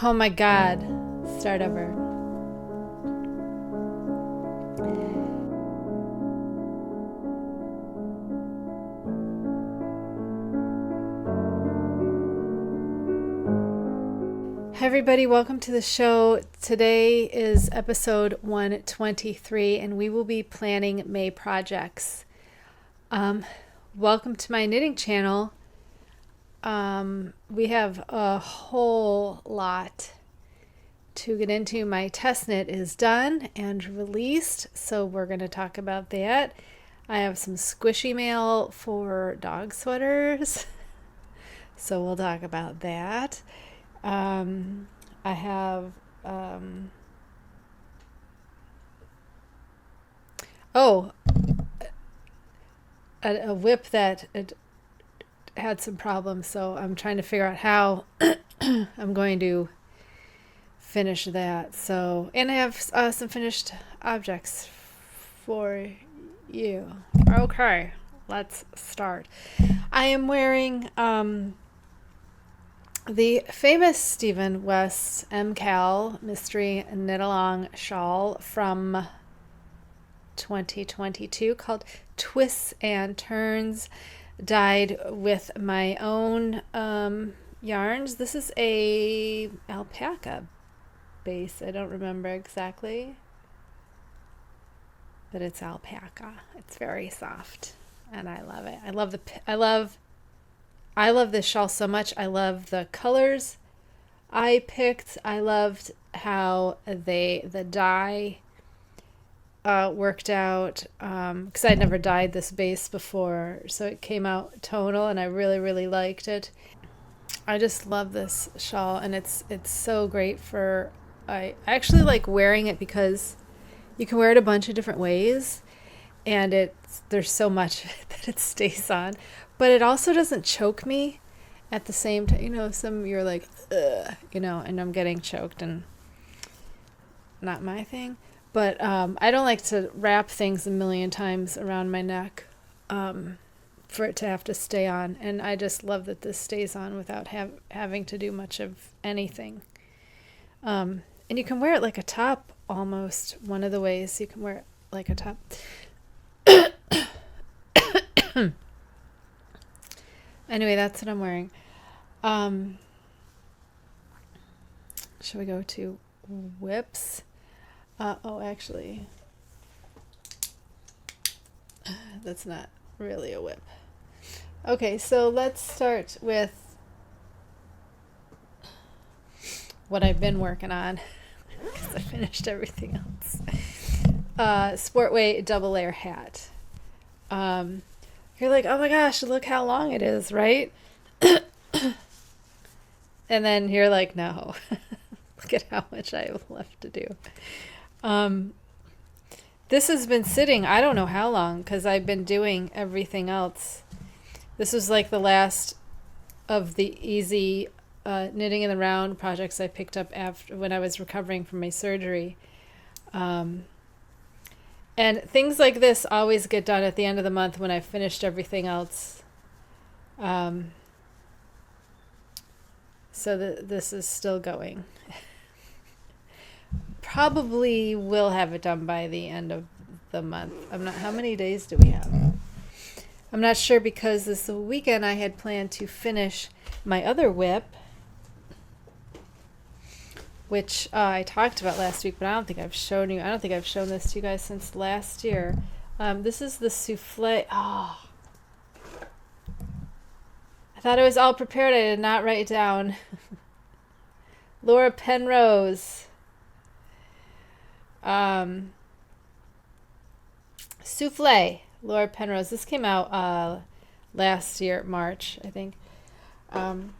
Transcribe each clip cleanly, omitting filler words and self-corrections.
Oh my God. Start over. Hi everybody, welcome to the show. Today is episode 123 and we will be planning May projects. Welcome to my knitting channel. We have a whole lot to get into. My test knit is done and released, so we're going to talk about that. I have some squishy mail for dog sweaters, so we'll talk about that. I have a whip that had some problems, so I'm trying to figure out how I'm going to finish that. So, and I have some finished objects for you. Okay, let's start. I am wearing the famous Stephen West MKAL Mystery Knit Along shawl from 2022 called Twists and Turns, dyed with my own yarns. This is a alpaca base. I don't remember exactly, but it's alpaca. It's very soft and I love it. I love this shawl so much. I love the colors I picked. I loved how the dye worked out, because I'd never dyed this base before, so it came out tonal and I really liked it. I just love this shawl, and it's so great for, I actually like wearing it because you can wear it a bunch of different ways, and there's so much that it stays on, but it also doesn't choke me at the same time. Some you're like, ugh, and I'm getting choked, and not my thing. But I don't like to wrap things a million times around my neck for it to have to stay on. And I just love that this stays on without having to do much of anything. And you can wear it like a top almost. One of the ways you can wear it like a top. Anyway, that's what I'm wearing. Shall we go to whips? Actually, that's not really a whip. Okay, so let's start with what I've been working on, because I finished everything else. Sport weight double layer hat. You're like, oh my gosh, look how long it is, right? And then you're like, no, look at how much I have left to do. This has been sitting, I don't know how long, because I've been doing everything else. This was like the last of the easy knitting in the round projects I picked up after when I was recovering from my surgery. And things like this always get done at the end of the month when I've finished everything else. So this is still going. Probably will have it done by the end of the month. How many days do we have? I'm not sure, because this weekend I had planned to finish my other whip, which I talked about last week, but I don't think I've shown this to you guys since last year. This is the Souffle. Oh, I thought it was all prepared. I did not write it down. Laura Penrose. Souffle, Laura Penrose. This came out last year, March, I think. And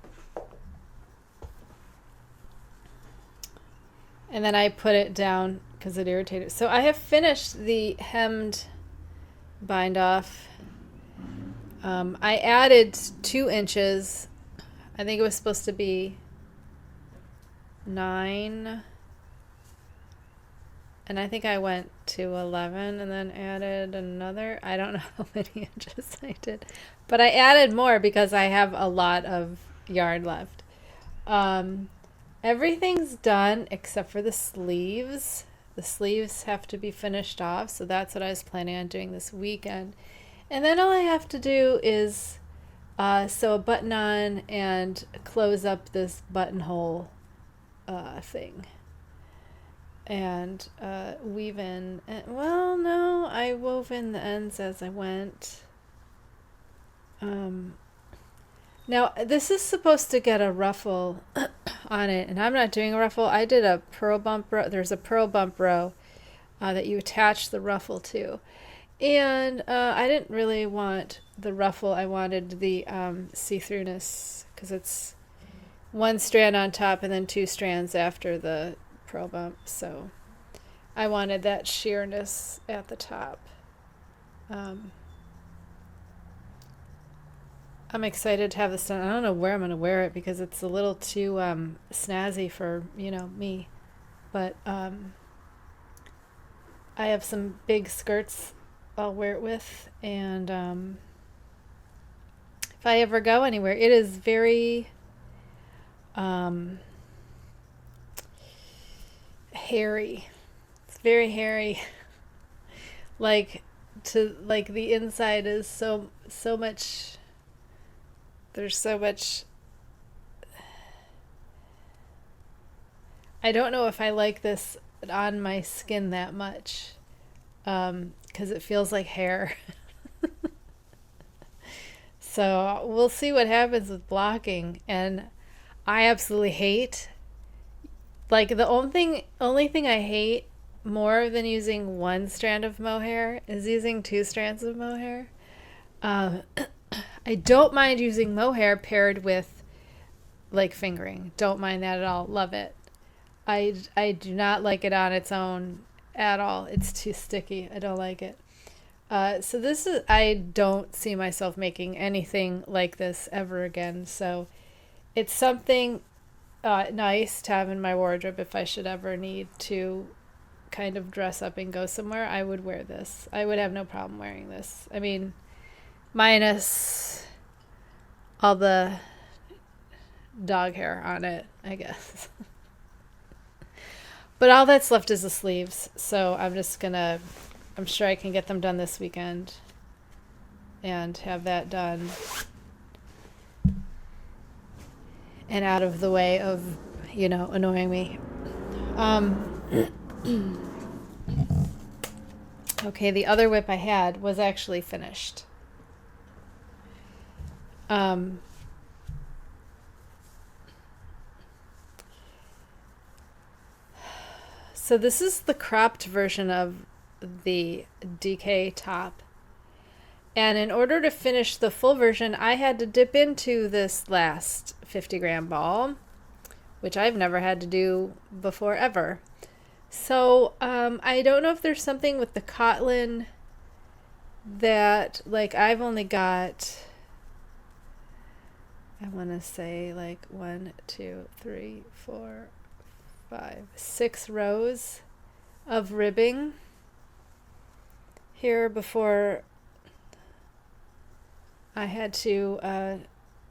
then I put it down because it irritated. So I have finished the hemmed bind off. I added 2 inches. I think it was supposed to be 9. And I think I went to 11 and then added another. I don't know how many inches I did, but I added more because I have a lot of yarn left. everything's done except for the sleeves. The sleeves have to be finished off, so that's what I was planning on doing this weekend. And then all I have to do is sew a button on and close up this buttonhole thing. And weave in, well, no, I wove in the ends as I went. Now, this is supposed to get a ruffle on it, and I'm not doing a ruffle. I did a purl bump row. There's a purl bump row that you attach the ruffle to. And I didn't really want the ruffle. I wanted the see-throughness, because it's one strand on top and then two strands after the purl bump. So I wanted that sheerness at the top. I'm excited to have this done. I don't know where I'm going to wear it because it's a little too snazzy for, me. But I have some big skirts I'll wear it with. And if I ever go anywhere, it is very hairy. It's very hairy. Like the inside is so much. There's so much. I don't know if I like this on my skin that much, because it feels like hair. So we'll see what happens with blocking. And I absolutely hate, like, the only thing I hate more than using one strand of mohair is using two strands of mohair. I don't mind using mohair paired with like fingering. Don't mind that at all. Love it. I do not like it on its own at all. It's too sticky. I don't like it. So this is, I don't see myself making anything like this ever again. So it's something nice to have in my wardrobe if I should ever need to kind of dress up and go somewhere. I would wear this. I would have no problem wearing this. I mean, minus all the dog hair on it, I guess. But all that's left is the sleeves. So I'm sure I can get them done this weekend and have that done and out of the way of, annoying me. Okay, the other whip I had was actually finished. So this is the cropped version of the DK top. And in order to finish the full version, I had to dip into this last 50-gram ball, which I've never had to do before ever. So I don't know if there's something with the Kotlin that, like, I've only got, I want to say, like 1, 2, 3, 4, 5, 6 rows of ribbing here before I had to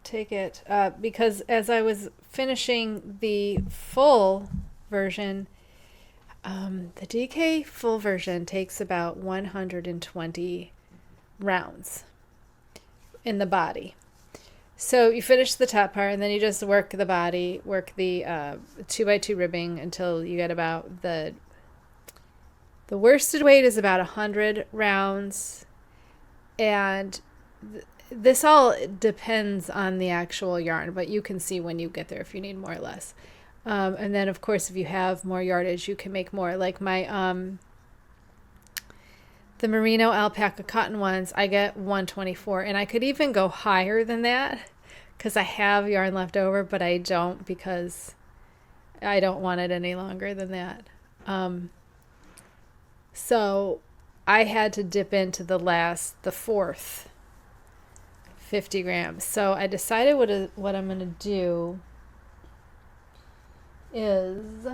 take it, because as I was finishing the full version, the DK full version takes about 120 rounds in the body. So you finish the top part and then you just work the body, work the 2x2 ribbing until you get about the worsted weight is about 100 rounds. And this all depends on the actual yarn, but you can see when you get there if you need more or less. And then, of course, if you have more yardage, you can make more. Like my the merino alpaca cotton ones, I get 124, and I could even go higher than that because I have yarn left over, but I don't because I don't want it any longer than that. So I had to dip into the fourth 50 grams. So I decided what I'm going to do is,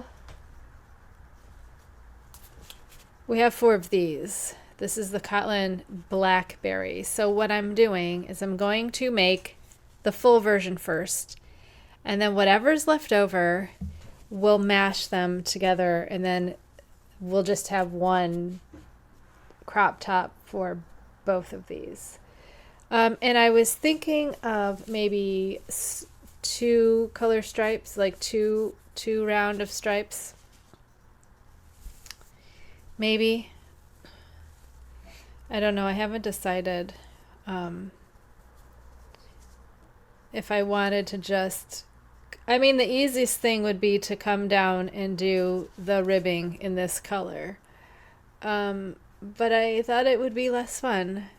we have 4 of these. This is the Kotlin Blackberry. So what I'm doing is I'm going to make the full version first, and then whatever's left over, we'll mash them together, and then we'll just have one crop top for both of these. And I was thinking of maybe two color stripes, like two round of stripes. Maybe. I don't know. I haven't decided if I wanted to just... I mean, the easiest thing would be to come down and do the ribbing in this color. But I thought it would be less fun.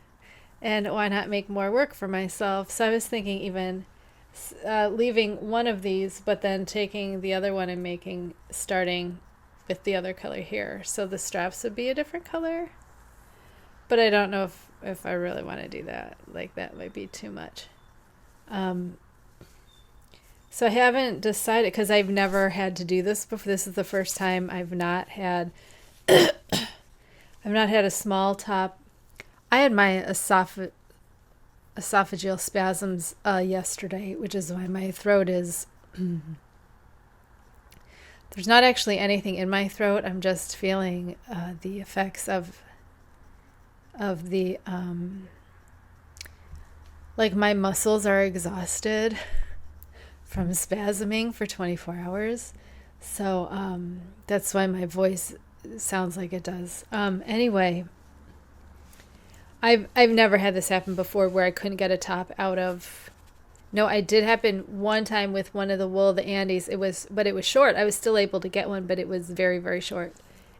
And why not make more work for myself? So I was thinking even leaving one of these, but then taking the other one and starting with the other color here. So the straps would be a different color. But I don't know if I really want to do that. Like, that might be too much. So I haven't decided, because I've never had to do this before. This is the first time I've not had a small top. I had my esophageal spasms yesterday, which is why my throat is... There's not actually anything in my throat. I'm just feeling the effects of the... like, my muscles are exhausted from spasming for 24 hours. So that's why my voice sounds like it does. Anyway... I've never had this happen before where I couldn't get a top out of... No, it did happen one time with one of the wool, the Andes. But it was short. I was still able to get one, but it was very, very short.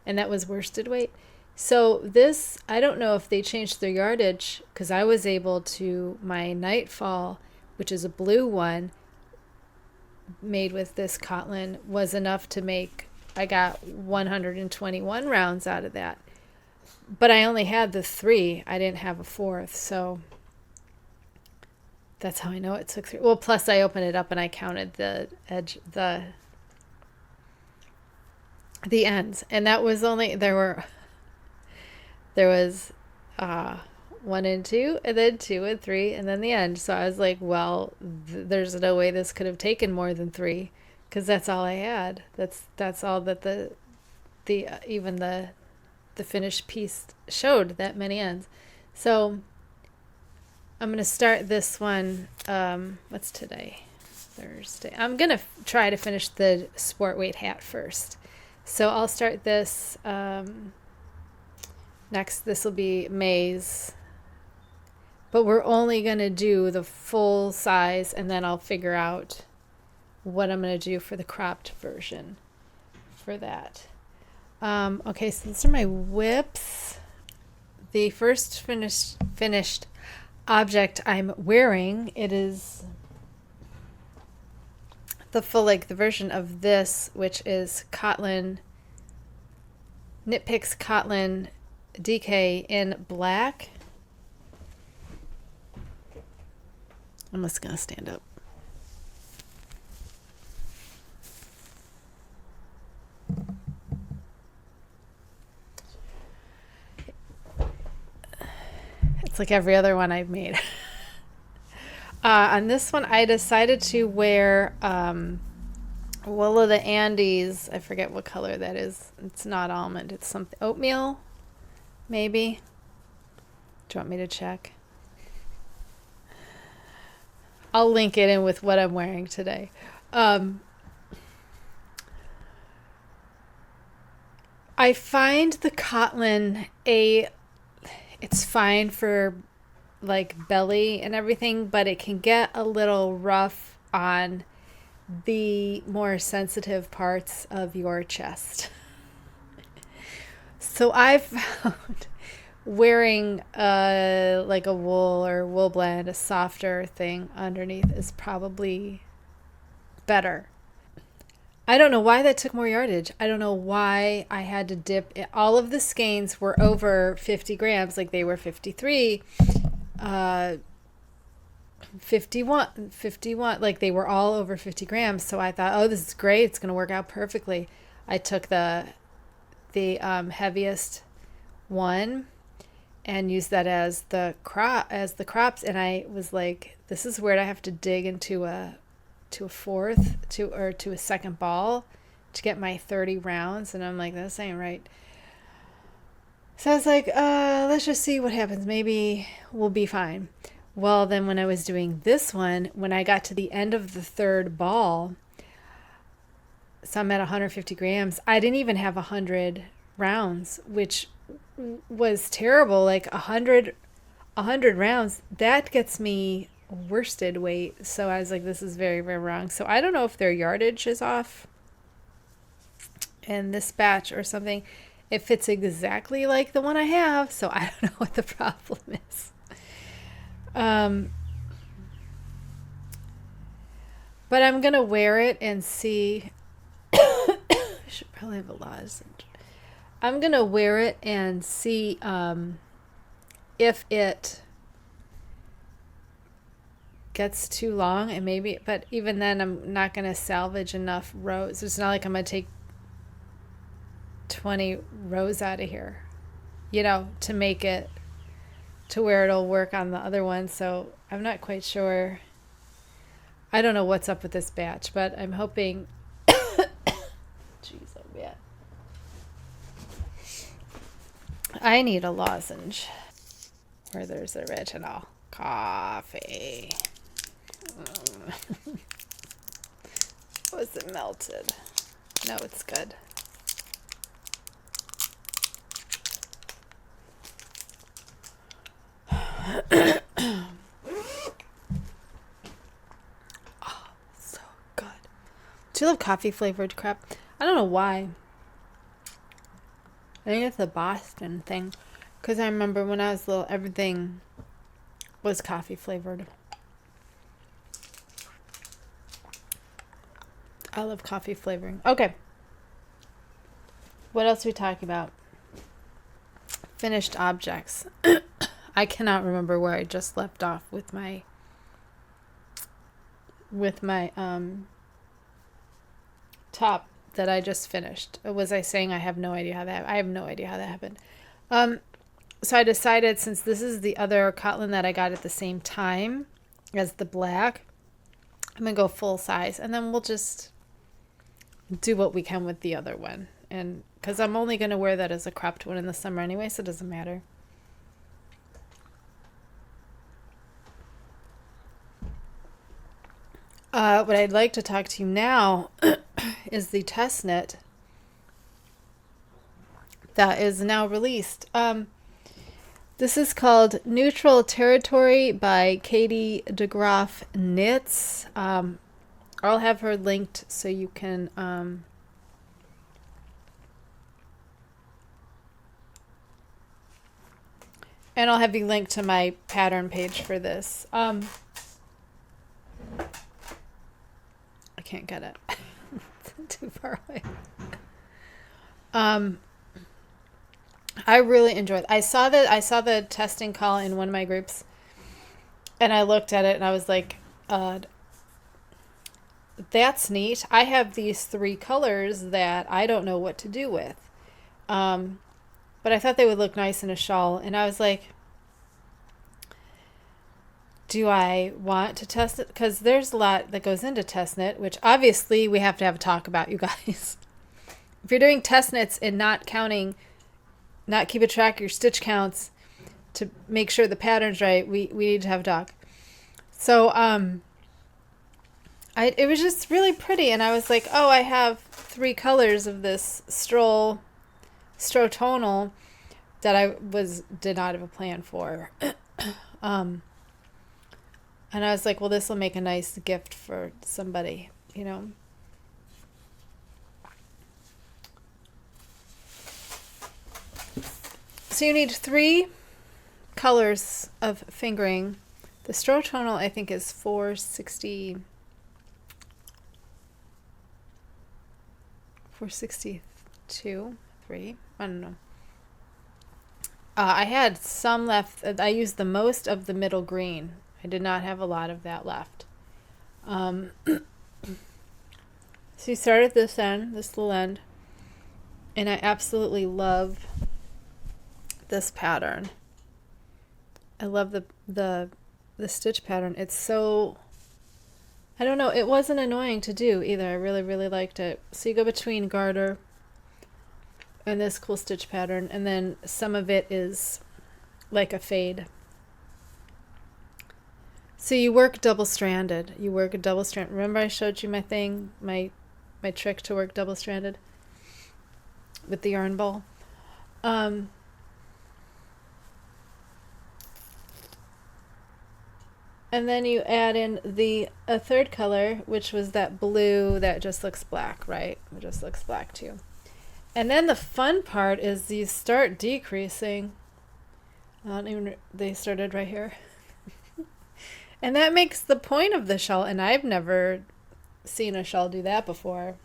And that was worsted weight. So this, I don't know if they changed their yardage, because I was able to... My Nightfall, which is a blue one, made with this cotton, was enough to make... I got 121 rounds out of that. But I only had the 3. I didn't have a 4th, so that's how I know it took 3. Well, plus I opened it up and I counted the edge, the ends, and that was only there was 1 and 2, and then 2 and 3, and then the end. So I was like, well, there's no way this could have taken more than 3, because that's all I had. That's all that even the finished piece showed, that many ends. So I'm going to start this one. What's today? Thursday. I'm going to try to finish the sport weight hat first. So I'll start this next. This will be May's. But we're only going to do the full size, and then I'll figure out what I'm going to do for the cropped version for that. Okay, so these are my whips. The first finished object I'm wearing, it is the full length version of this, which is Knit Picks Cotton DK in black. I'm just gonna stand up. It's like every other one I've made. On this one, I decided to wear Willow the Andes. I forget what color that is. It's not almond. It's something oatmeal, maybe. Do you want me to check? I'll link it in with what I'm wearing today. I find the cotton it's fine for like belly and everything, but it can get a little rough on the more sensitive parts of your chest. So I've found wearing like a wool or wool blend, a softer thing underneath, is probably better. I don't know why that took more yardage. I don't know why I had to dip it. All of the skeins were over 50 grams, like they were 53, 51, like they were all over 50 grams. So I thought, oh, this is great. It's going to work out perfectly. I took the heaviest one and used that as the crops. And I was like, this is weird. I have to dig into to a second ball to get my 30 rounds, and I'm like, this ain't right. So I was like, let's just see what happens. Maybe we'll be fine. Well, then when I was doing this one, when I got to the end of the third ball, so I'm at 150 grams, I didn't even have 100 rounds, which was terrible. Like 100 rounds, that gets me worsted weight. So I was like, this is very, very wrong. So I don't know if their yardage is off in this batch or something. It fits exactly like the one I have, so I don't know what the problem is. But I'm gonna wear it and see. I should probably have a lozenge. I'm gonna wear it and see if it gets too long, and maybe. But even then, I'm not gonna salvage enough rows. It's not like I'm gonna take 20 rows out of here, you know, to make it to where it'll work on the other one. So I'm not quite sure. I don't know what's up with this batch, but I'm hoping. Jeez, oh man. I need a lozenge where there's original coffee. Was it melted? No, it's good. Oh, so good. Do you love coffee flavored crap? I don't know why. I think it's a Boston thing, because I remember when I was little, everything was coffee flavored. I love coffee flavoring. Okay. What else are we talking about? Finished objects. I cannot remember where I just left off with my top that I just finished. Was I saying I have no idea how that I have no idea how that happened. So I decided, since this is the other cotton that I got at the same time as the black, I'm gonna go full size, and then we'll just do what we can with the other one. And because I'm only gonna wear that as a cropped one in the summer anyway, so it doesn't matter. What I'd like to talk to you now is the test knit that is now released. This is called Neutral Territory by Katie Degroff Knits. I'll have her linked so you can and I'll have you linked to my pattern page for this. I can't get it. It's too far away. I really enjoyed it. I saw the testing call in one of my groups, and I looked at it and I was like, that's neat. I have these 3 colors that I don't know what to do with. But I thought they would look nice in a shawl, and I was like, do I want to test it? Because there's a lot that goes into test knit, which obviously we have to have a talk about, you guys. If you're doing test knits and not keeping track of your stitch counts to make sure the pattern's right, we need to have a talk. So it was just really pretty, and I was like, oh, I have 3 colors of this strotonal that I did not have a plan for. And I was like, well, this will make a nice gift for somebody, you know. So you need 3 colors of fingering. The strotonal, I think, is 462, 3. I don't know. I had some left. I used the most of the middle green. I did not have a lot of that left. So you start at this end, this little end, and I absolutely love this pattern. I love the stitch pattern. It's so I don't know, it wasn't annoying to do either. I really, really liked it. So you go between garter and this cool stitch pattern, and then some of it is like a fade. So you work double-stranded. You work a double-strand. Remember I showed you my thing, my trick to work double-stranded with the yarn ball? And then you add in a third color, which was that blue that just looks black, right? It just looks black too. And then the fun part is you start decreasing. They started right here. And that makes the point of the shawl, and I've never seen a shawl do that before.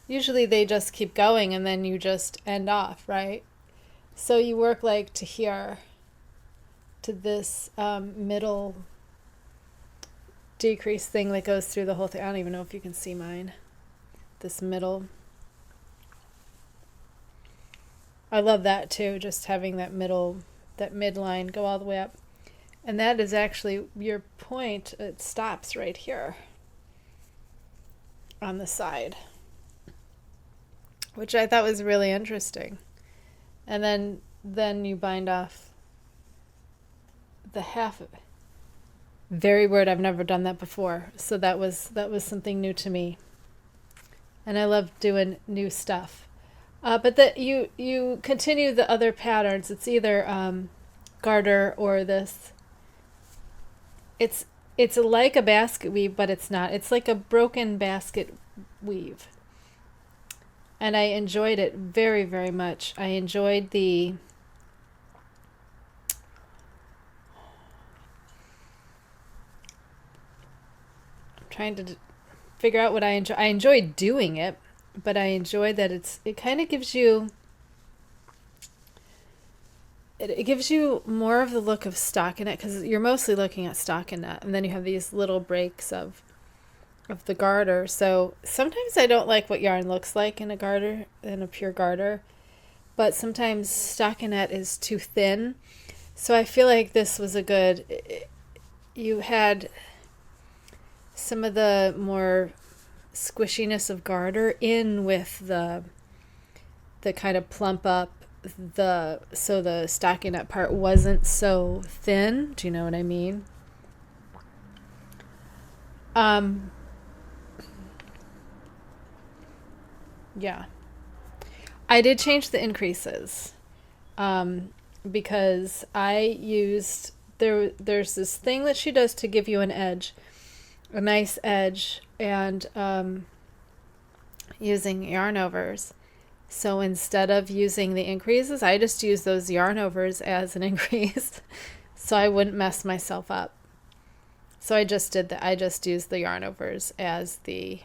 Usually they just keep going and then you just end off, right? So you work like to here, to this middle decrease thing that goes through the whole thing. I don't even know if you can see mine. This middle. I love that too, just having that midline go all the way up. And that is actually your point. It stops right here on the side, which I thought was really interesting. And then you bind off the half of it. Very weird. I've never done that before. So that was something new to me. And I love doing new stuff. But that you continue the other patterns. It's either garter or this. It's like a basket weave, but it's not. It's like a broken basket weave. And I enjoyed it very, very much. I enjoyed I'm trying to figure out what I enjoy. I enjoyed doing it, but I enjoy that it kind of gives you, it gives you more of the look of stockinette, because you're mostly looking at stockinette, and then you have these little breaks of the garter. So sometimes I don't like what yarn looks like in a pure garter, but sometimes stockinette is too thin. So I feel like this was a good, you had some of the more squishiness of garter in with the kind of plump up, so the stockinette part wasn't so thin. Do you know what I mean? Yeah. I did change the increases because I used, there's this thing that she does to give you an edge, a nice edge, and using yarn overs. So instead of using the increases, I just use those yarn overs as an increase so I wouldn't mess myself up. So I just did that. I just used the yarn overs as the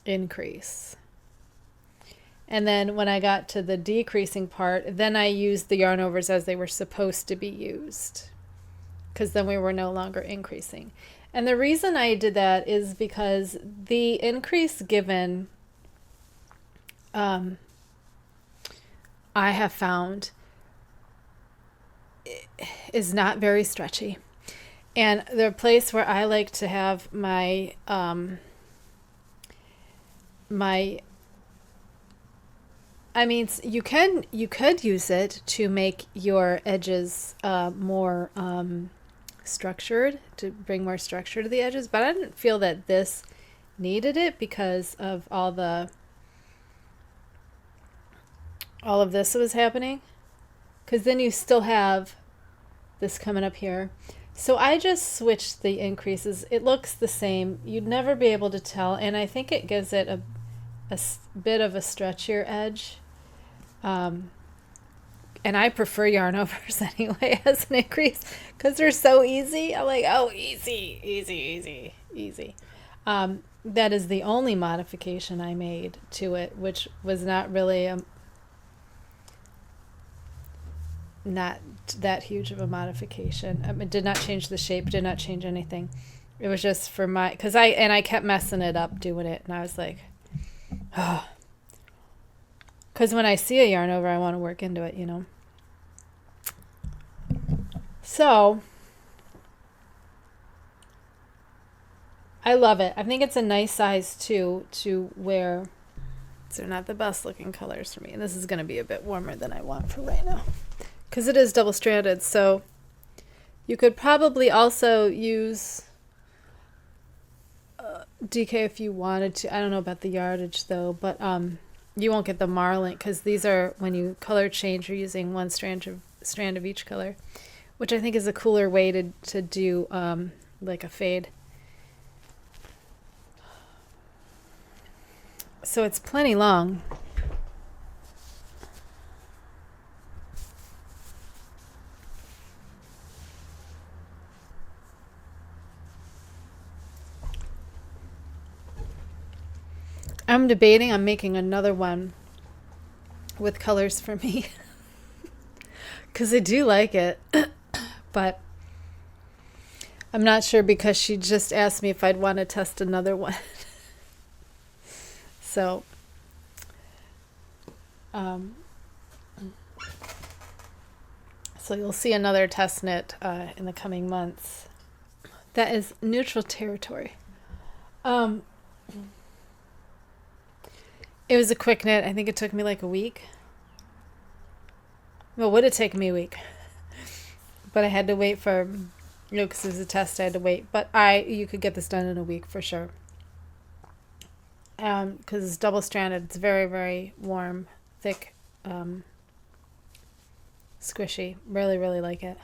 increase. And then when I got to the decreasing part, then I used the yarn overs as they were supposed to be used, because then we were no longer increasing. And the reason I did that is because the increase given, I have found, is not very stretchy. And the place where I like to have my you could use it to make your edges more structured, to bring more structure to the edges, but I didn't feel that this needed it because of all of this was happening, because then you still have this coming up here. So I just switched the increases. It looks the same. You'd never be able to tell, and I think it gives it a bit of a stretchier edge. And I prefer yarn overs anyway as an increase because they're so easy. I'm like, oh, easy, easy, easy, easy. That is the only modification I made to it, which was not really not that huge of a modification. It did not change the shape, did not change anything. It was just for my, because I kept messing it up doing it, and I was like, oh. Because when I see a yarn over, I want to work into it, you know. So I love it. I think it's a nice size too to wear. They're not the best looking colors for me. And this is going to be a bit warmer than I want for right now. Because it is double stranded. So you could probably also use DK if you wanted to. I don't know about the yardage though. But you won't get the marlin. Because these are, when you color change, you're using one strand of each color. Which I think is a cooler way to do like a fade. So it's plenty long. I'm debating on making another one with colors for me. Because I do like it. But I'm not sure because she just asked me if I'd want to test another one. So, so you'll see another test knit in the coming months. That is neutral territory. It was a quick knit. I think it took me like a week. Well, would it take me a week? But I had to wait for, because it was a test, I had to wait. But you could get this done in a week for sure. Because it's double stranded. It's very, very warm, thick, squishy. Really, really like it.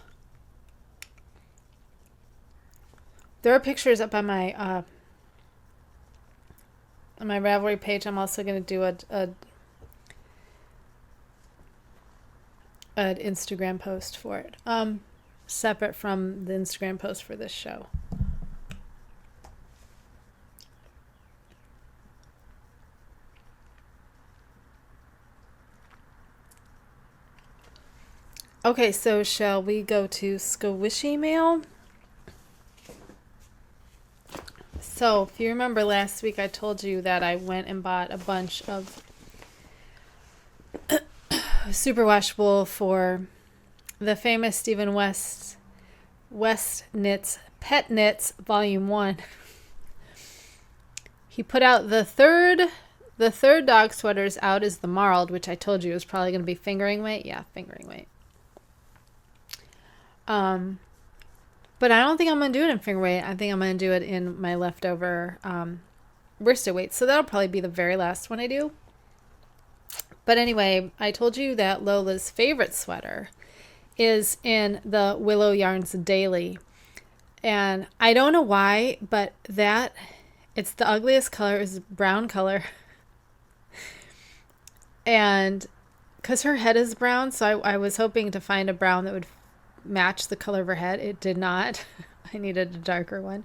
There are pictures up on my Ravelry page. I'm also going to do an Instagram post for it, separate from the Instagram post for this show. Okay, so shall we go to Squishy Mail? So, if you remember last week, I told you that I went and bought a bunch of superwash wool for the famous Stephen Westknits Petknits Volume 1. He put out the third dog sweaters out is the marled, which I told you was probably going to be fingering weight. Yeah, fingering weight. But I don't think I'm going to do it in finger weight. I think I'm going to do it in my leftover worsted weight. So that'll probably be the very last one I do. But anyway, I told you that Lola's favorite sweater is in the Willow Yarns Daily. And I don't know why, but it's the ugliest color. It's brown color. And because her head is brown, so I was hoping to find a brown that would match the color of her head. It did not. I needed a darker one.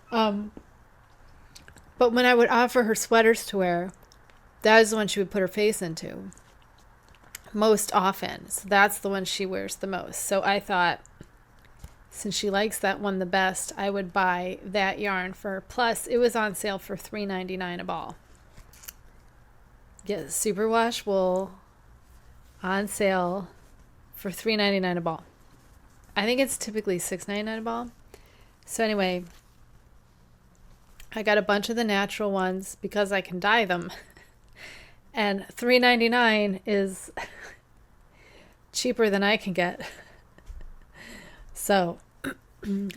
But when I would offer her sweaters to wear, that is the one she would put her face into most often. So that's the one she wears the most. So I thought, since she likes that one the best, I would buy that yarn for her. Plus, it was on sale for $3.99 a ball. Get superwash wool on sale for $3.99 a ball. I think it's typically $6.99 a ball. So anyway, I got a bunch of the natural ones because I can dye them. And $3.99 is cheaper than I can get. So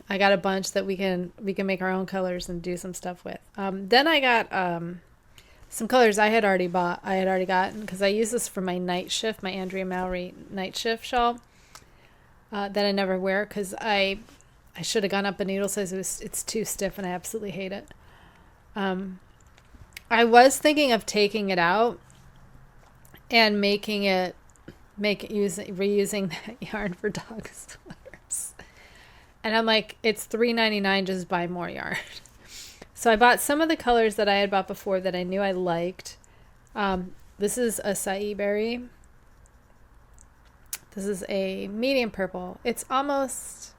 I got a bunch that we can make our own colors and do some stuff with. Then I got some colors I had already gotten because I use this for my night shift, my Andrea Mowry night shift shawl. That I never wear because I should have gone up a needle size. It's too stiff and I absolutely hate it. I was thinking of taking it out and reusing that yarn for dog sweaters. And I'm like, it's $3.99, just buy more yarn. So I bought some of the colors that I had bought before that I knew I liked. This is acai berry. This is a medium purple. It's almost,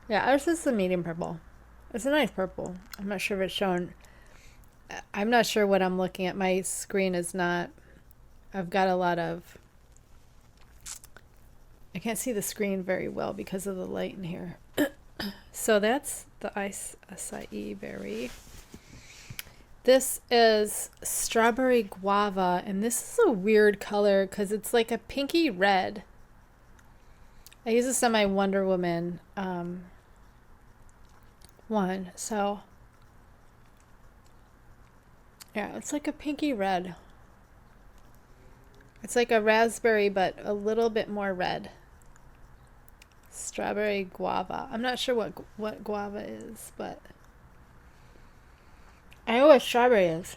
ours is the medium purple. It's a nice purple. I'm not sure if it's shown. I'm not sure what I'm looking at. My screen is not, I've got a lot of, I can't see the screen very well because of the light in here. So that's the acai berry. This is Strawberry Guava, and this is a weird color because it's like a pinky red. I use this on my Wonder Woman one, so yeah, it's like a pinky red. It's like a raspberry, but a little bit more red. Strawberry Guava. I'm not sure what guava is, but I know what strawberry is.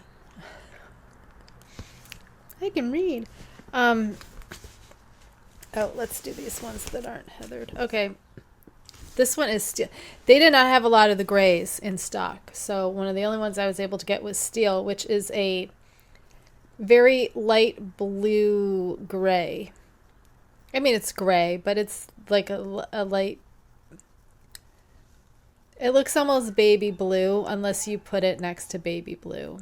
I can read. Oh, let's do these ones that aren't heathered. Okay. This one is steel. They did not have a lot of the grays in stock. So one of the only ones I was able to get was steel, which is a very light blue gray. I mean, it's gray, but it's like a light. It looks almost baby blue unless you put it next to baby blue.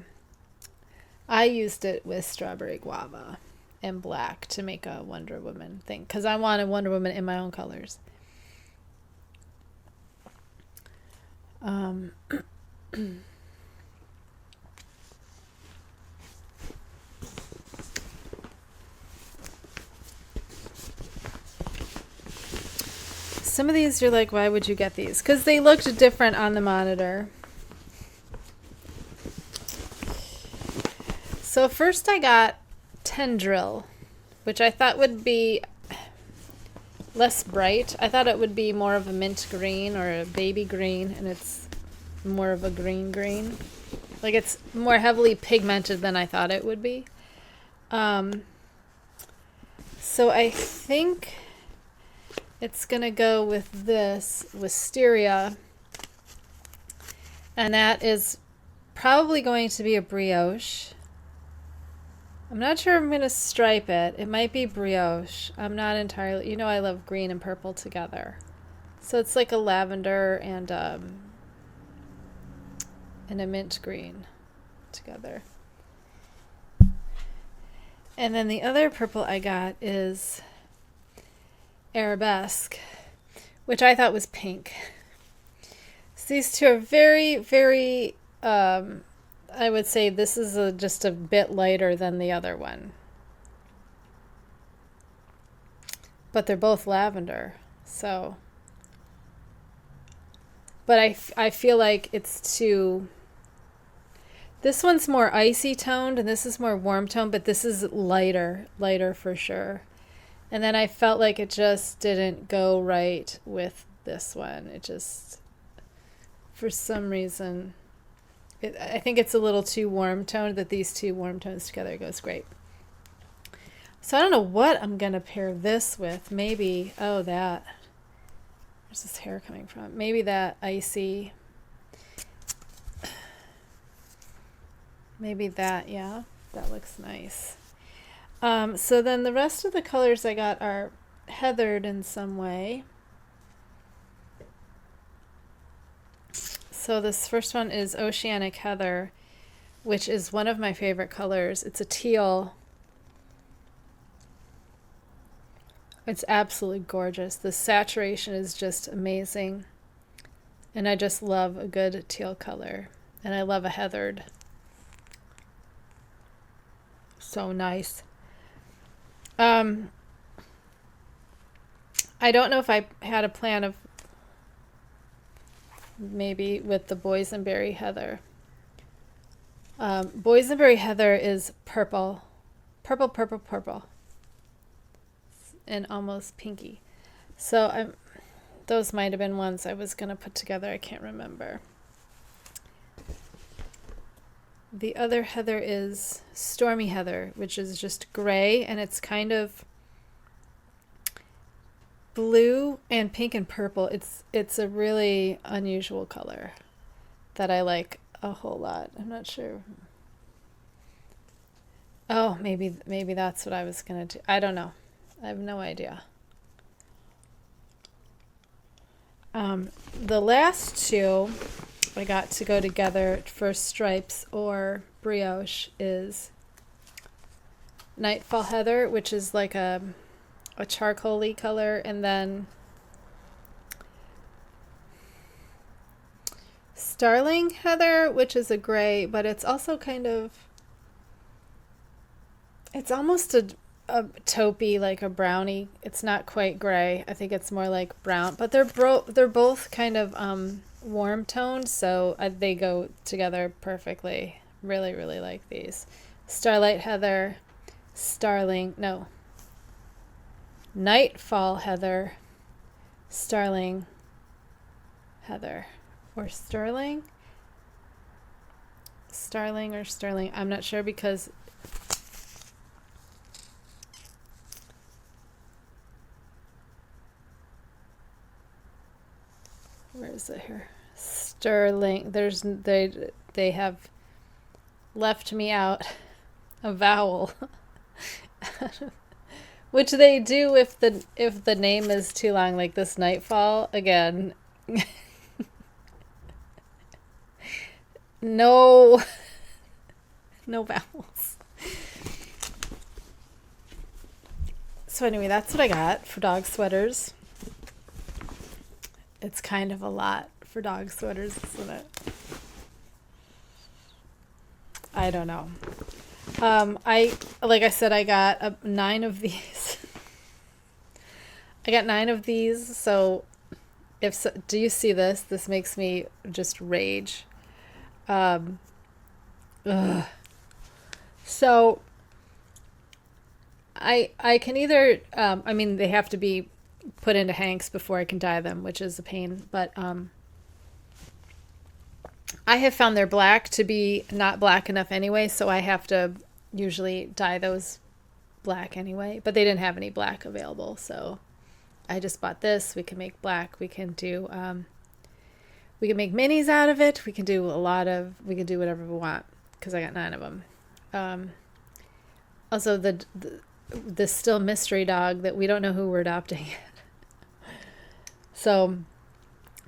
I used it with Strawberry Guava and black to make a Wonder Woman thing because I wanted Wonder Woman in my own colors. Some of these you're like, why would you get these? Because they looked different on the monitor. So first I got Tendril, which I thought would be less bright. I thought it would be more of a mint green or a baby green, and it's more of a green. Like it's more heavily pigmented than I thought it would be. So I think it's gonna go with this Wisteria, and that is probably going to be a brioche. I'm not sure I'm gonna stripe it. It might be brioche. I'm not entirely, you know, I love green and purple together. So it's like a lavender and a mint green together. And then the other purple I got is Arabesque, which I thought was pink. So these two are very, very, I would say this is just a bit lighter than the other one. But they're both lavender, so. But I feel like it's too. This one's more icy toned and this is more warm toned, but this is lighter for sure. And then I felt like it just didn't go right with this one. It just, for some reason, I think it's a little too warm toned, that these two warm tones together goes great. So I don't know what I'm going to pair this with. Maybe, oh, that. Where's this hair coming from? Maybe that icy. Maybe that, yeah. That looks nice. So then the rest of the colors I got are heathered in some way. So this first one is Oceanic Heather, which is one of my favorite colors. It's a teal. It's absolutely gorgeous. The saturation is just amazing. And I just love a good teal color. And I love a heathered. So nice. I don't know if I had a plan of maybe with the Boysenberry Heather. Boysenberry Heather is purple. Purple. And almost pinky. So those might have been ones I was going to put together. I can't remember. The other heather is Stormy Heather, which is just gray, and it's kind of blue and pink and purple. It's a really unusual color that I like a whole lot. I'm not sure. Oh, maybe that's what I was gonna do. I don't know. I have no idea. The last two I got to go together for stripes or brioche is Nightfall Heather, which is like a charcoal-y color, and then Starling Heather, which is a gray, but it's also kind of, it's almost a taupey, like a brownie. It's not quite gray. I think it's more like brown, but they're both kind of warm toned, so they go together perfectly. Really, really like these. Starlight Heather, Nightfall Heather, Starling Heather, or Starling or Sterling. I'm not sure because where is it here? Sterling. They have left me out a vowel, which they do if the name is too long, like this Nightfall. Again, no vowels. So anyway, that's what I got for dog sweaters. It's kind of a lot for dog sweaters, isn't it? I don't know. Like I said, I got 9 of these. I got 9 of these. So, do you see this? This makes me just rage. So, I can either, I mean, they have to be put into hanks before I can dye them, which is a pain, but I have found their black to be not black enough anyway, so I have to usually dye those black anyway, but they didn't have any black available, so I just bought this. We can make black. We can do we can make minis out of it. We can do we can do whatever we want because I got 9 of them. Also the still mystery dog that we don't know who we're adopting yet. So I'm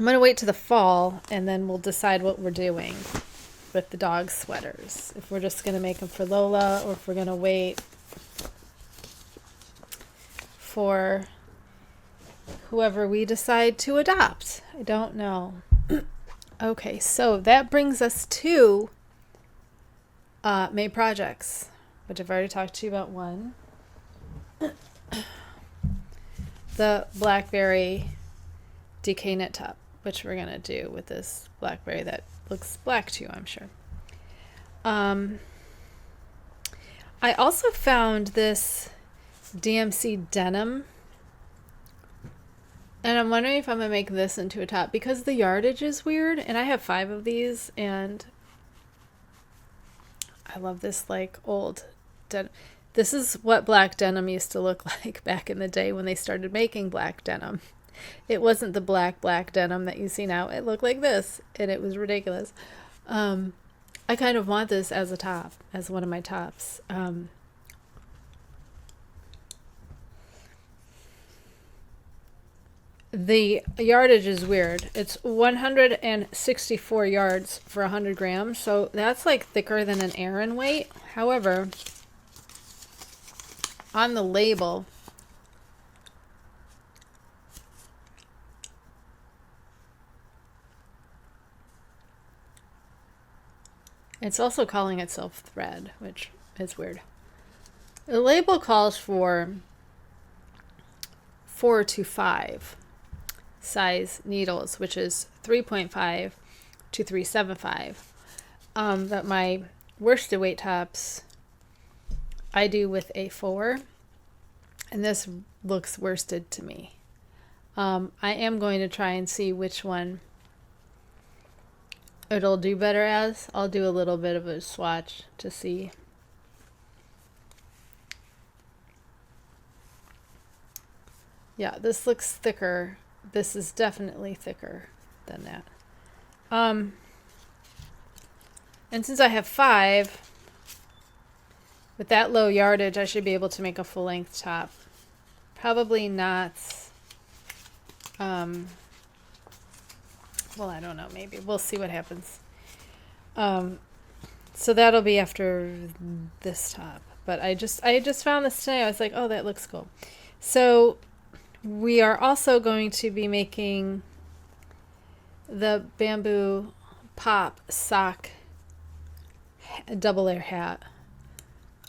going to wait to the fall and then we'll decide what we're doing with the dog sweaters. If we're just going to make them for Lola or if we're going to wait for whoever we decide to adopt. I don't know. Okay, so that brings us to May projects, which I've already talked to you about one. The Blackberry DK knit top, which we're going to do with this Blackberry that looks black to you, I'm sure. I also found this DMC denim, and I'm wondering if I'm going to make this into a top because the yardage is weird, and I have 5 of these, and I love this like old denim. This is what black denim used to look like back in the day when they started making black denim. It wasn't the black denim that you see now. It looked like this, and it was ridiculous. I kind of want this as a top, as one of my tops. The yardage is weird. It's 164 yards for 100 grams, so that's like thicker than an Aran weight. However, on the label, it's also calling itself thread, which is weird. The label calls for 4 to 5 size needles, which is 3.5 to 375. But my worsted weight tops I do with a 4, and this looks worsted to me. I am going to try and see which one it'll do better as. I'll do a little bit of a swatch to see. Yeah, this looks thicker. This is definitely thicker than that. And since I have 5, with that low yardage, I should be able to make a full-length top. Probably not, well, I don't know, maybe. We'll see what happens. So that'll be after this top. But I just found this today. I was like, oh, that looks cool. So we are also going to be making the bamboo pop sock double layer hat.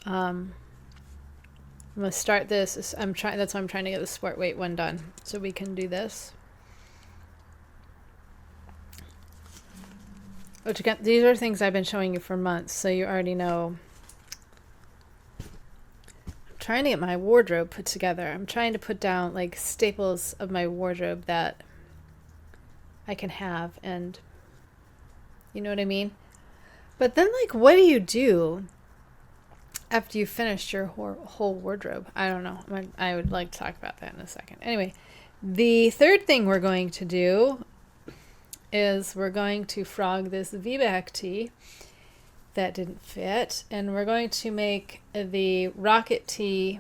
I'm gonna start this. That's why I'm trying to get the sport weight one done so we can do this. Which again, these are things I've been showing you for months, so you already know. I'm trying to get my wardrobe put together. I'm trying to put down like staples of my wardrobe that I can have, and you know what I mean? But then, like, what do you do after you finished your whole wardrobe? I don't know. I would like to talk about that in a second. Anyway, the third thing we're going to do is we're going to frog this V-back tee that didn't fit, and we're going to make the rocket tee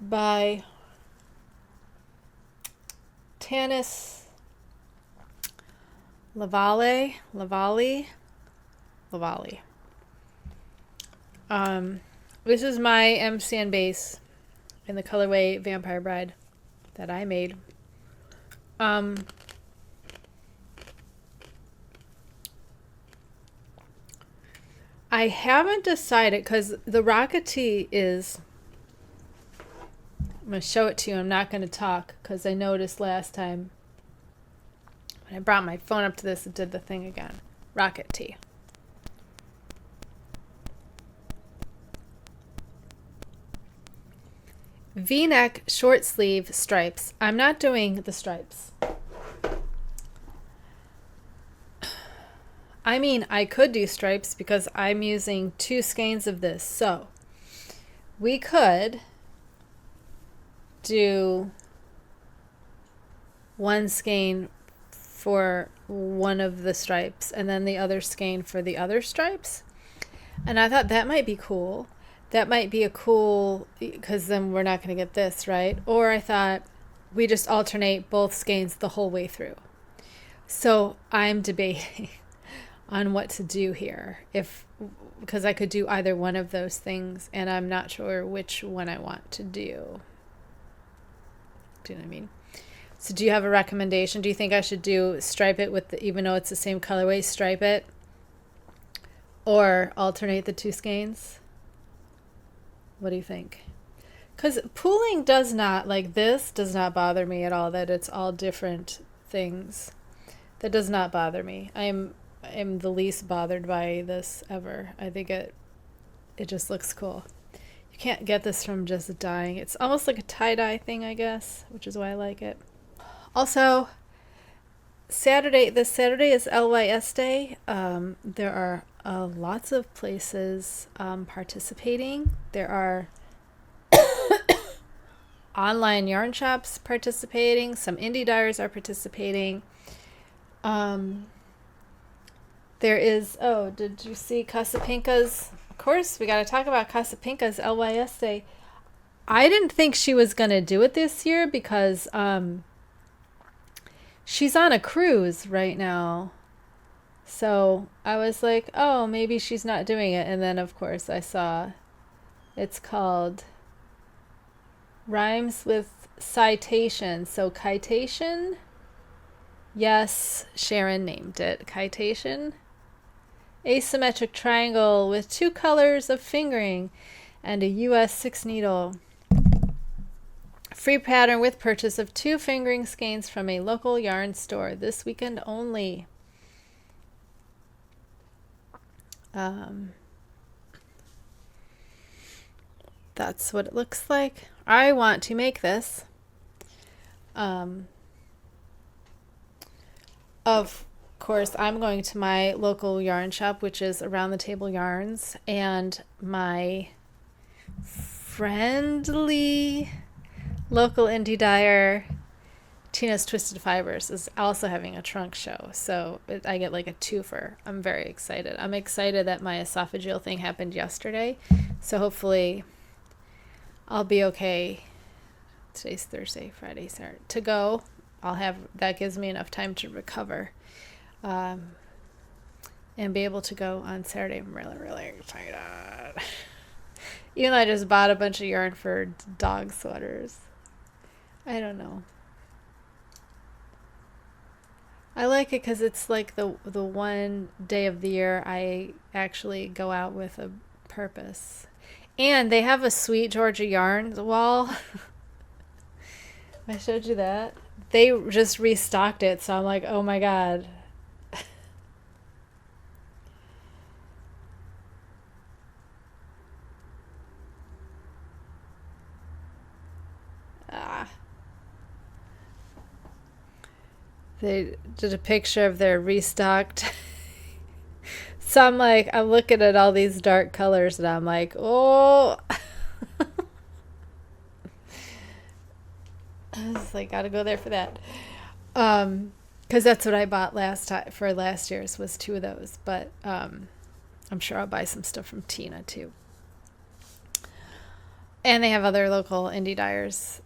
by Tanis Lavali. This is my MCN base in the colorway Vampire Bride that I made. I haven't decided because the rocket tee is, I'm going to show it to you. I'm not going to talk because I noticed last time when I brought my phone up to this, it did the thing again. Rocket tee. V-neck short sleeve stripes. I'm not doing the stripes. I mean, I could do stripes because I'm using 2 skeins of this. So we could do 1 skein for one of the stripes and then the other skein for the other stripes. And I thought that might be cool. That might be a cool, because then we're not going to get this, right? Or I thought we just alternate both skeins the whole way through. So I'm debating on what to do here, because I could do either one of those things, and I'm not sure which one I want to do. Do you know what I mean? So do you have a recommendation? Do you think I should stripe it with even though it's the same colorway, stripe it, or alternate the 2 skeins? What do you think? Because pooling does not, like this, does not bother me at all, that it's all different things. That does not bother me. I'm the least bothered by this ever. I think it just looks cool. You can't get this from just dyeing. It's almost like a tie-dye thing, I guess, which is why I like it. Also, this Saturday is LYS Day. There are lots of places participating. There are online yarn shops participating. Some indie dyers are participating. There is, did you see Casapinka's? Of course, we got to talk about Casapinka's LYS Day. I didn't think she was going to do it this year because she's on a cruise right now. So I was like, oh, maybe she's not doing it. And then, of course, I saw it's called Rhymes with Citation. So Kitation. Yes, Sharon named it. Kitation. Asymmetric triangle with 2 colors of fingering and a US 6 needle. Free pattern with purchase of 2 fingering skeins from a local yarn store this weekend only. That's what it looks like. I want to make this. Of course, I'm going to my local yarn shop, which is Around the Table Yarns, and my friendly local indie dyer, Tina's Twisted Fibers, is also having a trunk show. So I get like a twofer. I'm very excited. I'm excited that my esophageal thing happened yesterday. So hopefully I'll be okay. Today's Thursday, Friday, Saturday. To go. That gives me enough time to recover and be able to go on Saturday. I'm really, really excited. Even though I just bought a bunch of yarn for dog sweaters. I don't know. I like it because it's like the one day of the year I actually go out with a purpose. And they have a Sweet Georgia Yarns wall. I showed you that. They just restocked it, so I'm like, oh my God. Ah. They did a picture of their restocked. So I'm like, I'm looking at all these dark colors and I'm like, oh. I was like, gotta go there for that. Because that's what I bought last time for last year's was 2 of those. But I'm sure I'll buy some stuff from Tina too. And they have other local indie dyers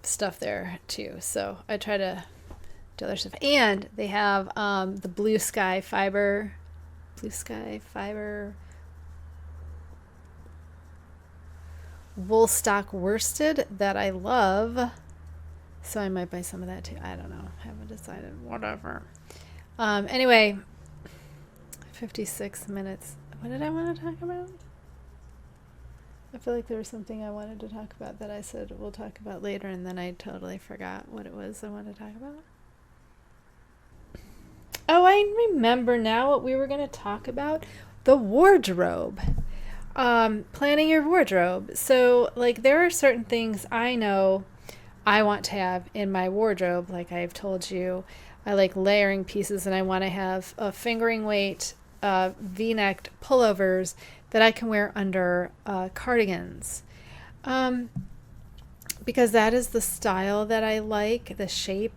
stuff there too. So I try to do other stuff. And they have the Blue Sky Fiber wool stock worsted that I love. So I might buy some of that too. I don't know. Haven't decided. Whatever. Anyway, 56 minutes. What did I want to talk about? I feel like there was something I wanted to talk about that I said we'll talk about later, and then I totally forgot what it was I wanted to talk about. Oh, I remember now what we were going to talk about. The wardrobe. Planning your wardrobe. So, like, there are certain things I know I want to have in my wardrobe. Like I've told you, I like layering pieces, and I want to have a fingering weight V-necked pullovers that I can wear under cardigans. Because that is the style that I like, the shape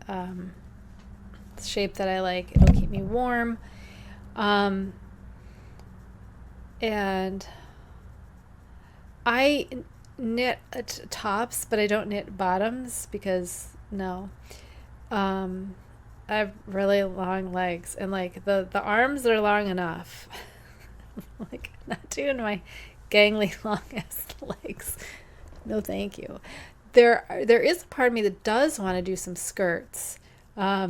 that I like. It'll keep me warm. And I knit tops, but I don't knit bottoms because no. I have really long legs, and like the arms are long enough. Like not doing my gangly long ass legs. No, thank you. There is a part of me that does want to do some skirts, but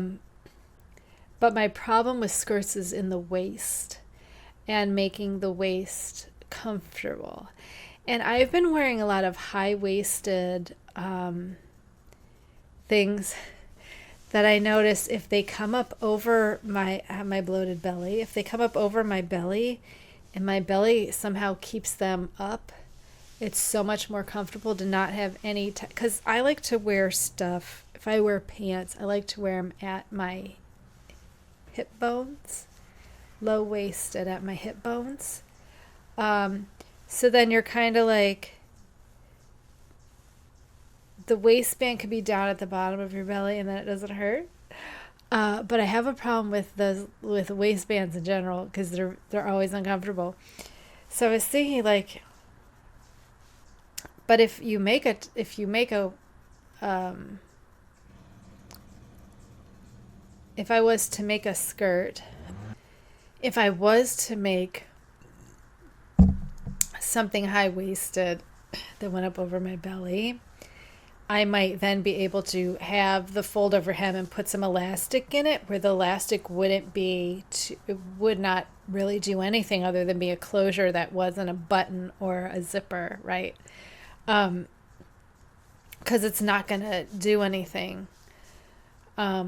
my problem with skirts is in the waist and making the waist comfortable. And I've been wearing a lot of high-waisted things that I notice if they come up over my bloated belly, if they come up over my belly and my belly somehow keeps them up, it's so much more comfortable to not have any, because I like to wear stuff, if I wear pants, I like to wear them at my hip bones, low-waisted at my hip bones. So then you're kind of like, the waistband could be down at the bottom of your belly and then it doesn't hurt. But I have a problem with waistbands in general because they're always uncomfortable. So I was thinking like, but if I was to make a skirt, if I was to make something high-waisted that went up over my belly, I might then be able to have the fold over hem and put some elastic in it, where the elastic it would not really do anything other than be a closure that wasn't a button or a zipper, right? Because it's not going to do anything. As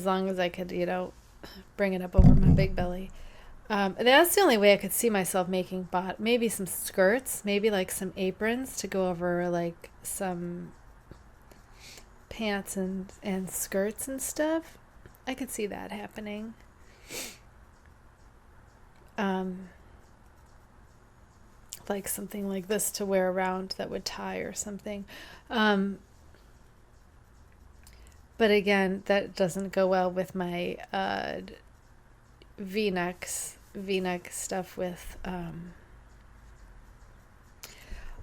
long as I could, bring it up over my big belly. That's the only way I could see myself making maybe some skirts, maybe like some aprons to go over like some pants and skirts and stuff. I could see that happening. Like something like this to wear around that would tie or something. But again, that doesn't go well with my V-neck stuff with,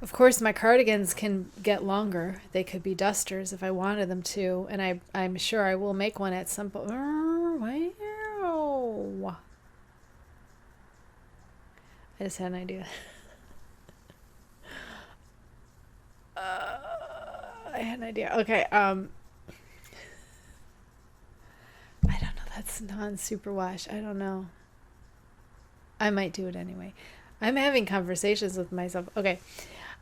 of course, my cardigans can get longer. They could be dusters if I wanted them to, and I'm sure I will make one at some point. Wow. I just had an idea. I had an idea. Okay. I don't know. That's non-superwash. I don't know. I might do it anyway. I'm having conversations with myself. Okay.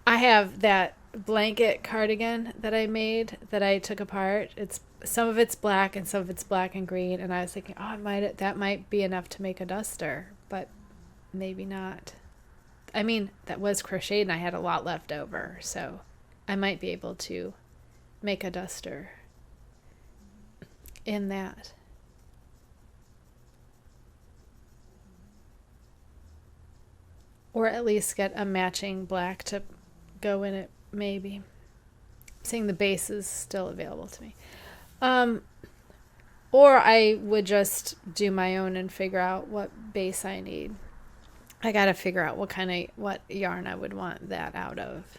I have that blanket cardigan that I made that I took apart. It's some of it's black and some of it's black and green, and I was thinking, oh, that might be enough to make a duster, but maybe not. I mean, that was crocheted and I had a lot left over, so I might be able to make a duster in that. Or at least get a matching black to go in it, maybe. I'm saying the base is still available to me. Or I would just do my own and figure out what base I need. I gotta figure out what yarn I would want that out of.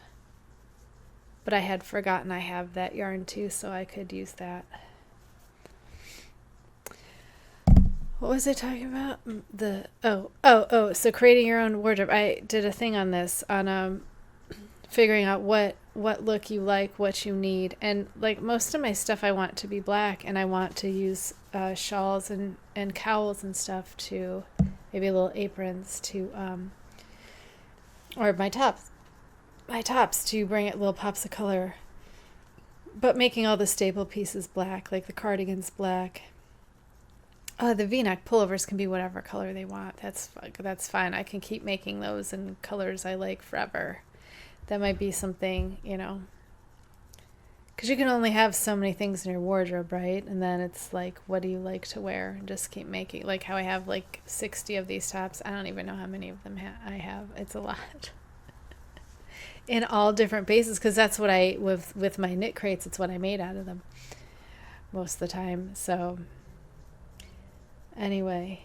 But I had forgotten I have that yarn too, so I could use that. What was I talking about? So creating your own wardrobe. I did a thing on this, on figuring out what look you like, what you need. And like most of my stuff I want to be black, and I want to use shawls and cowls and stuff to, maybe little aprons to, or my tops to bring it little pops of color. But making all the staple pieces black, like the cardigan's black. The V-neck pullovers can be whatever color they want. That's fine. I can keep making those in colors I like forever. That might be something, because you can only have so many things in your wardrobe, right? And then it's like, what do you like to wear? And just keep making, like how I have like 60 of these tops. I don't even know how many of them I have. It's a lot. In all different bases, because that's what with my knit crates, it's what I made out of them most of the time. So anyway,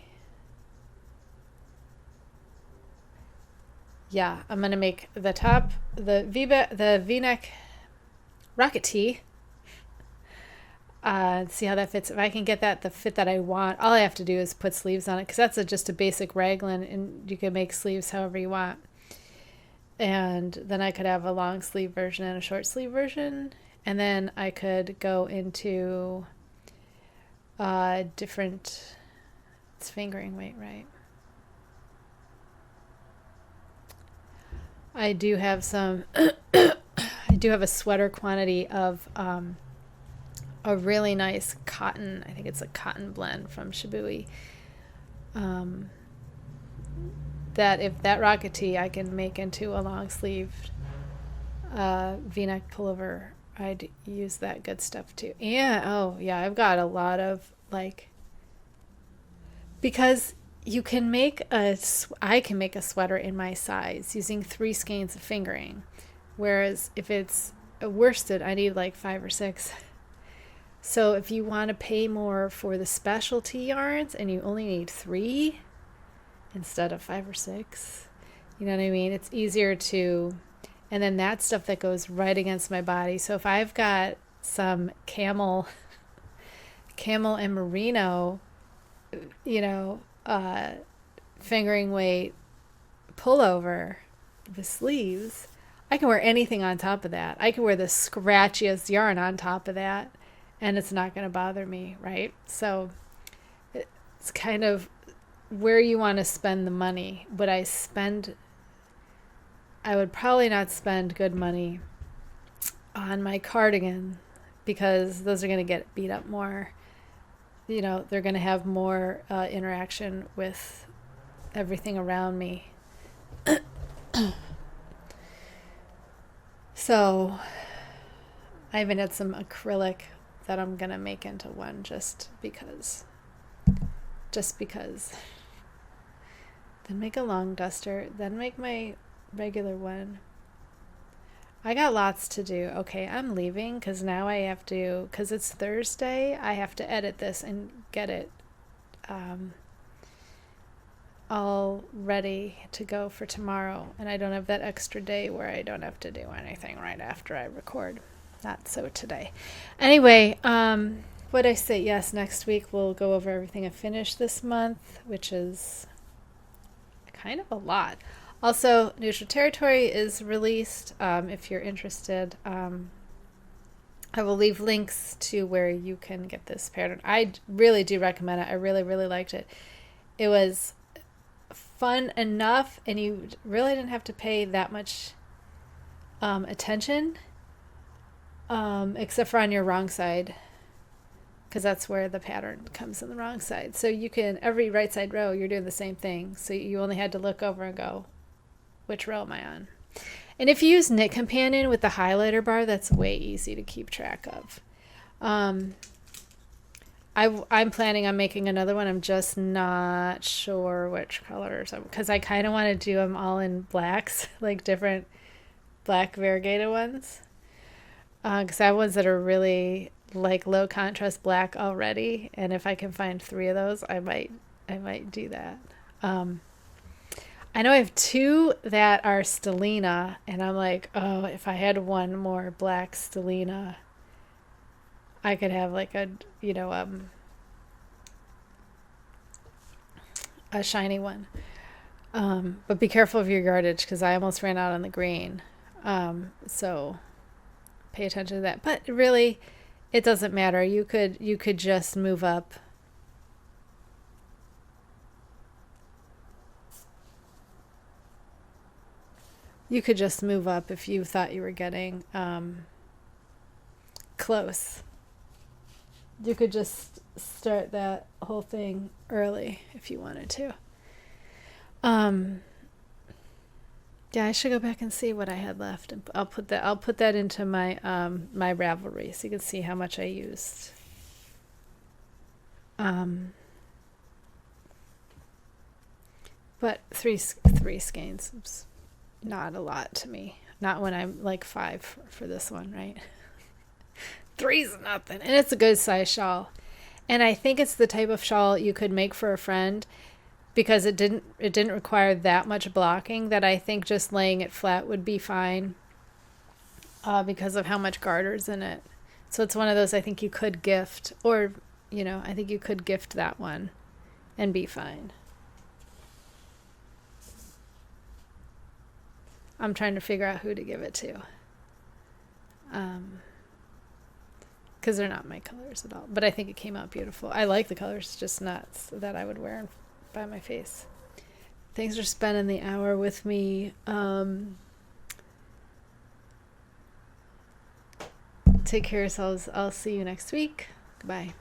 yeah, I'm gonna make the top, the V-neck rocket tee. See how that fits. If I can get the fit that I want, all I have to do is put sleeves on it, because that's just a basic raglan, and you can make sleeves however you want. And then I could have a long sleeve version and a short sleeve version, and then I could go into different. It's fingering weight, right? I do have some. I do have a sweater quantity of a really nice cotton. I think it's a cotton blend from Shibui. That if that rocket tee I can make into a long sleeved V-neck pullover, I'd use that good stuff too. And I've got a lot of because you can make I can make a sweater in my size using 3 skeins of fingering, whereas if it's a worsted I need like 5 or 6. So if you want to pay more for the specialty yarns and you only need 3 instead of 5 or 6, you know what I mean? It's easier to, and then that stuff that goes right against my body. So if I've got some camel and merino, fingering weight pullover with sleeves, I can wear anything on top of that. I can wear the scratchiest yarn on top of that, and it's not going to bother me, right? So it's kind of where you want to spend the money. I would probably not spend good money on my cardigan, because those are going to get beat up more. They're going to have more interaction with everything around me. So I even had some acrylic that I'm going to make into one just because. Then make a long duster, then make my regular one. I got lots to do. Okay, I'm leaving because now I have to, because it's Thursday, I have to edit this and get it all ready to go for tomorrow. And I don't have that extra day where I don't have to do anything right after I record. Not so today. Anyway, what I say, yes, next week we'll go over everything I finished this month, which is kind of a lot. Also, Neutral Territory is released if you're interested. I will leave links to where you can get this pattern. I really do recommend it. I really, really liked it. It was fun enough, and you really didn't have to pay that much attention, except for on your wrong side, because that's where the pattern comes in the wrong side. So you can, every right side row, you're doing the same thing. So you only had to look over and go, which row am I on? And if you use Knit Companion with the highlighter bar, that's way easy to keep track of. I'm planning on making another one. I'm just not sure which colors, because I kind of want to do them all in blacks, like different black variegated ones. Because I have ones that are really like low contrast black already, and if I can find 3 of those, I might do that. I know I have 2 that are stellina, and I'm like, oh, if I had one more black stellina, I could have like a shiny one. But be careful of your yardage, because I almost ran out on the green. So pay attention to that. But really, it doesn't matter. You could just move up. You could just move up if you thought you were getting close. You could just start that whole thing early if you wanted to. Yeah, I should go back and see what I had left, and I'll put that into my my Ravelry, so you can see how much I used. But three skeins is not a lot to me. Not when I'm like 5 for this one, right? 3's nothing, and it's a good size shawl. And I think it's the type of shawl you could make for a friend, because it didn't require that much blocking, that I think just laying it flat would be fine, because of how much garter's in it. So it's one of those I think you could gift, or I think you could gift that one and be fine. I'm trying to figure out who to give it to, because they're not my colors at all, but I think it came out beautiful. I like the colors, just not that I would wear by my face. Thanks for spending the hour with me. Take care of yourselves. I'll see you next week. Goodbye.